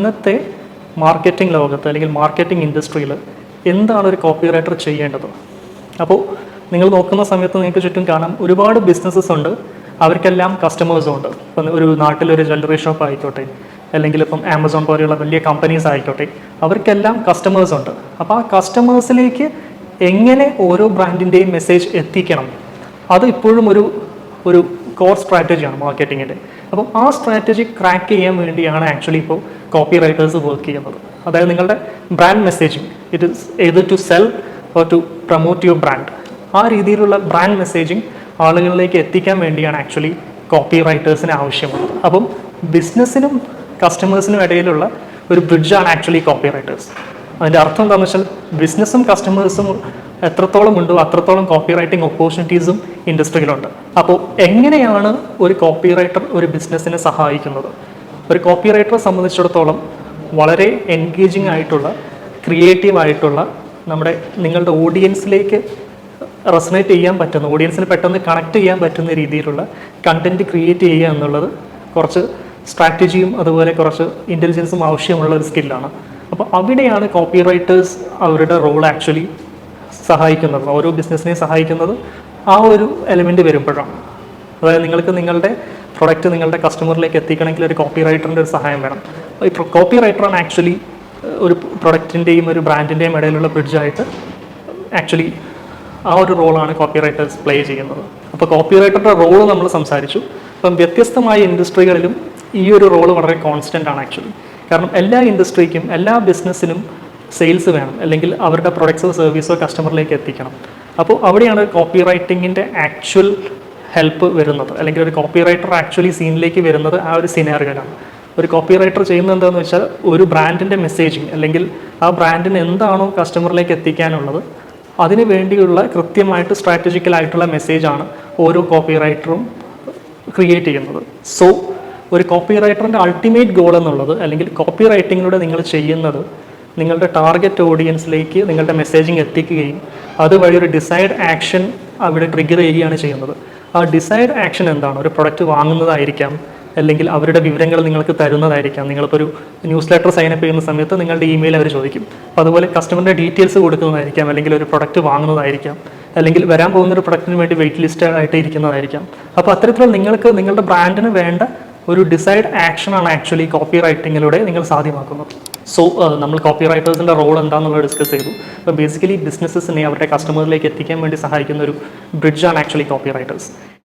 ഇന്നത്തെ മാർക്കറ്റിംഗ് ലോകത്ത് അല്ലെങ്കിൽ മാർക്കറ്റിംഗ് ഇൻഡസ്ട്രിയിൽ എന്താണ് ഒരു കോപ്പി റൈറ്റർ ചെയ്യേണ്ടത്? അപ്പോൾ നിങ്ങൾ നോക്കുന്ന സമയത്ത് നിങ്ങൾക്ക് ചുറ്റും കാണാം ഒരുപാട് ബിസിനസ്സസ് ഉണ്ട്, അവർക്കെല്ലാം കസ്റ്റമേഴ്സും ഉണ്ട്. ഇപ്പം ഒരു നാട്ടിലൊരു ജ്വല്ലറി ഷോപ്പ് ആയിക്കോട്ടെ, അല്ലെങ്കിൽ ഇപ്പം ആമസോൺ പോലെയുള്ള വലിയ കമ്പനീസ് ആയിക്കോട്ടെ, അവർക്കെല്ലാം കസ്റ്റമേഴ്സ് ഉണ്ട്. അപ്പോൾ ആ കസ്റ്റമേഴ്സിലേക്ക് എങ്ങനെ ഓരോ ബ്രാൻഡിൻ്റെയും മെസ്സേജ് എത്തിക്കണം, അത് ഇപ്പോഴും ഒരു കോർ സ്ട്രാറ്റജിയാണ് മാർക്കറ്റിങ്ങിൻ്റെ. അപ്പം ആ സ്ട്രാറ്റജി ക്രാക്ക് ചെയ്യാൻ വേണ്ടിയാണ് ആക്ച്വലി ഇപ്പോൾ കോപ്പി റൈറ്റേഴ്സ് വർക്ക് ചെയ്യുന്നത്. അതായത് നിങ്ങളുടെ brand messaging, it is either to sell or to promote your brand, ആ രീതിയിലുള്ള ബ്രാൻഡ് മെസ്സേജിങ് ആളുകളിലേക്ക് എത്തിക്കാൻ വേണ്ടിയാണ് ആക്ച്വലി കോപ്പി റൈറ്റേഴ്സിന് ആവശ്യമുള്ളത്. അപ്പം ബിസിനസ്സിനും കസ്റ്റമേഴ്സിനും ഇടയിലുള്ള ഒരു ബ്രിഡ്ജാണ് ആക്ച്വലി കോപ്പി റൈറ്റേഴ്സ്. അതിൻ്റെ അർത്ഥം എന്താണെന്ന് വെച്ചാൽ ബിസിനസ്സും കസ്റ്റമേഴ്സും എത്രത്തോളം ഉണ്ടോ അത്രത്തോളം കോപ്പി റൈറ്റിംഗ് ഓപ്പർച്യൂണിറ്റീസും ഇൻഡസ്ട്രിയിലുണ്ട്. അപ്പോൾ എങ്ങനെയാണ് ഒരു കോപ്പി റൈറ്റർ ഒരു ബിസിനസ്സിനെ സഹായിക്കുന്നത്? ഒരു കോപ്പി റൈറ്ററെ സംബന്ധിച്ചിടത്തോളം വളരെ എൻഗേജിങ് ആയിട്ടുള്ള, ക്രിയേറ്റീവ് ആയിട്ടുള്ള, നിങ്ങളുടെ ഓഡിയൻസിലേക്ക് റെസണേറ്റ് ചെയ്യാൻ പറ്റുന്ന, ഓഡിയൻസിന് പെട്ടെന്ന് കണക്ട് ചെയ്യാൻ പറ്റുന്ന രീതിയിലുള്ള കണ്ടന്റ് ക്രിയേറ്റ് ചെയ്യുക എന്നുള്ളത് കുറച്ച് സ്ട്രാറ്റജിയും അതുപോലെ കുറച്ച് ഇൻ്റലിജൻസും ആവശ്യമുള്ള ഒരു സ്കില്ലാണ്. അപ്പോൾ അവിടെയാണ് കോപ്പി റൈറ്റേഴ്സ് അവരുടെ റോൾ ആക്ച്വലി സഹായിക്കുന്നത്, ഓരോ ബിസിനസ്സിനെയും സഹായിക്കുന്നത് ആ ഒരു എലിമെൻറ്റ് വരുമ്പോഴാണ്. അതായത് നിങ്ങൾക്ക് നിങ്ങളുടെ പ്രൊഡക്റ്റ് നിങ്ങളുടെ കസ്റ്റമറിലേക്ക് എത്തിക്കണമെങ്കിൽ ഒരു കോപ്പി റൈറ്ററിൻ്റെ ഒരു സഹായം വേണം. ഈ കോപ്പി റൈറ്ററാണ് ആക്ച്വലി ഒരു പ്രൊഡക്റ്റിൻ്റെയും ഒരു ബ്രാൻഡിൻ്റെയും ഇടയിലുള്ള ബ്രിഡ്ജായിട്ട് ആക്ച്വലി ആ ഒരു റോളാണ് കോപ്പി റൈറ്റേഴ്സ് പ്ലേ ചെയ്യുന്നത്. അപ്പോൾ കോപ്പി റൈറ്ററുടെ റോള് നമ്മൾ സംസാരിച്ചു. അപ്പം വ്യത്യസ്തമായ ഇൻഡസ്ട്രികളിലും ഈ ഒരു റോള് വളരെ കോൺസ്റ്റൻ്റ് ആണ് ആക്ച്വലി. കാരണം എല്ലാ ഇൻഡസ്ട്രിക്കും എല്ലാ ബിസിനസ്സിനും സെയിൽസ് വേണം, അല്ലെങ്കിൽ അവരുടെ പ്രൊഡക്ട്സോ സർവീസോ കസ്റ്റമറിലേക്ക് എത്തിക്കണം. അപ്പോൾ അവിടെയാണ് കോപ്പി റൈറ്റിങ്ങിൻ്റെ ആക്ച്വൽ ഹെൽപ്പ് വരുന്നത്, അല്ലെങ്കിൽ ഒരു കോപ്പി റൈറ്റർ ആക്ച്വലി സീനിലേക്ക് വരുന്നത് ആ ഒരു സിനാറിയോയിലാണ്. ഒരു കോപ്പി റൈറ്റർ ചെയ്യുന്നത് എന്താണെന്ന് വെച്ചാൽ ഒരു ബ്രാൻഡിൻ്റെ മെസ്സേജിങ്, അല്ലെങ്കിൽ ആ ബ്രാൻഡിന് എന്താണോ കസ്റ്റമറിലേക്ക് എത്തിക്കാനുള്ളത് അതിന് വേണ്ടിയുള്ള കൃത്യമായിട്ട് സ്ട്രാറ്റജിക്കലായിട്ടുള്ള മെസ്സേജാണ് ഓരോ കോപ്പി റൈറ്ററും ക്രിയേറ്റ് ചെയ്യുന്നത്. സോ ഒരു കോപ്പി റൈറ്ററിൻ്റെ അൾട്ടിമേറ്റ് ഗോൾ എന്നുള്ളത്, അല്ലെങ്കിൽ കോപ്പി റൈറ്റിങ്ങിലൂടെ നിങ്ങൾ ചെയ്യുന്നത് നിങ്ങളുടെ ടാർഗറ്റ് ഓഡിയൻസിലേക്ക് നിങ്ങളുടെ മെസ്സേജിങ് എത്തിക്കുകയും അതുവഴി ഒരു ഡിസൈഡ് ആക്ഷൻ അവിടെ ട്രിഗർ ചെയ്യുകയാണ് ചെയ്യുന്നത്. ആ ഡിസൈഡ് ആക്ഷൻ എന്താണ്? ഒരു പ്രൊഡക്റ്റ് വാങ്ങുന്നതായിരിക്കാം, അല്ലെങ്കിൽ അവരുടെ വിവരങ്ങൾ നിങ്ങൾക്ക് തരുന്നതായിരിക്കാം. നിങ്ങളിപ്പോൾ ഒരു ന്യൂസ് ലെറ്റർ സൈനപ്പ് ചെയ്യുന്ന സമയത്ത് നിങ്ങളുടെ ഇമെയിൽ അവർ ചോദിക്കും. അപ്പോൾ അതുപോലെ കസ്റ്റമറിൻ്റെ ഡീറ്റെയിൽസ് കൊടുക്കുന്നതായിരിക്കാം, അല്ലെങ്കിൽ ഒരു പ്രൊഡക്റ്റ് വാങ്ങുന്നതായിരിക്കാം, അല്ലെങ്കിൽ വരാൻ പോകുന്നൊരു പ്രൊഡക്റ്റിന് വേണ്ടി വെയിറ്റ് ലിസ്റ്റ് ആയിട്ട് ഇരിക്കുന്നതായിരിക്കാം. അപ്പോൾ അത്തരത്തിലുള്ള നിങ്ങൾക്ക് നിങ്ങളുടെ ബ്രാൻഡിന് വേണ്ട ഒരു ഡിസൈഡ് ആക്ഷനാണ് ആക്ച്വലി കോപ്പി റൈറ്റിങ്ങിലൂടെ നിങ്ങൾ സാധ്യമാക്കുന്നത്. സോ നമ്മൾ കോപ്പി റൈറ്റേഴ്സിൻ്റെ റോൾ എന്താണെന്നുള്ളത് ഡിസ്കസ് ചെയ്തു. അപ്പോൾ ബേസിക്കലി ബിസിനസ്സസിനെ അവരുടെ കസ്റ്റമറിലേക്ക് എത്തിക്കാൻ വേണ്ടി സഹായിക്കുന്ന ഒരു ബ്രിഡ്ജാണ് ആക്ച്വലി കോപ്പി റൈറ്റേഴ്സ്.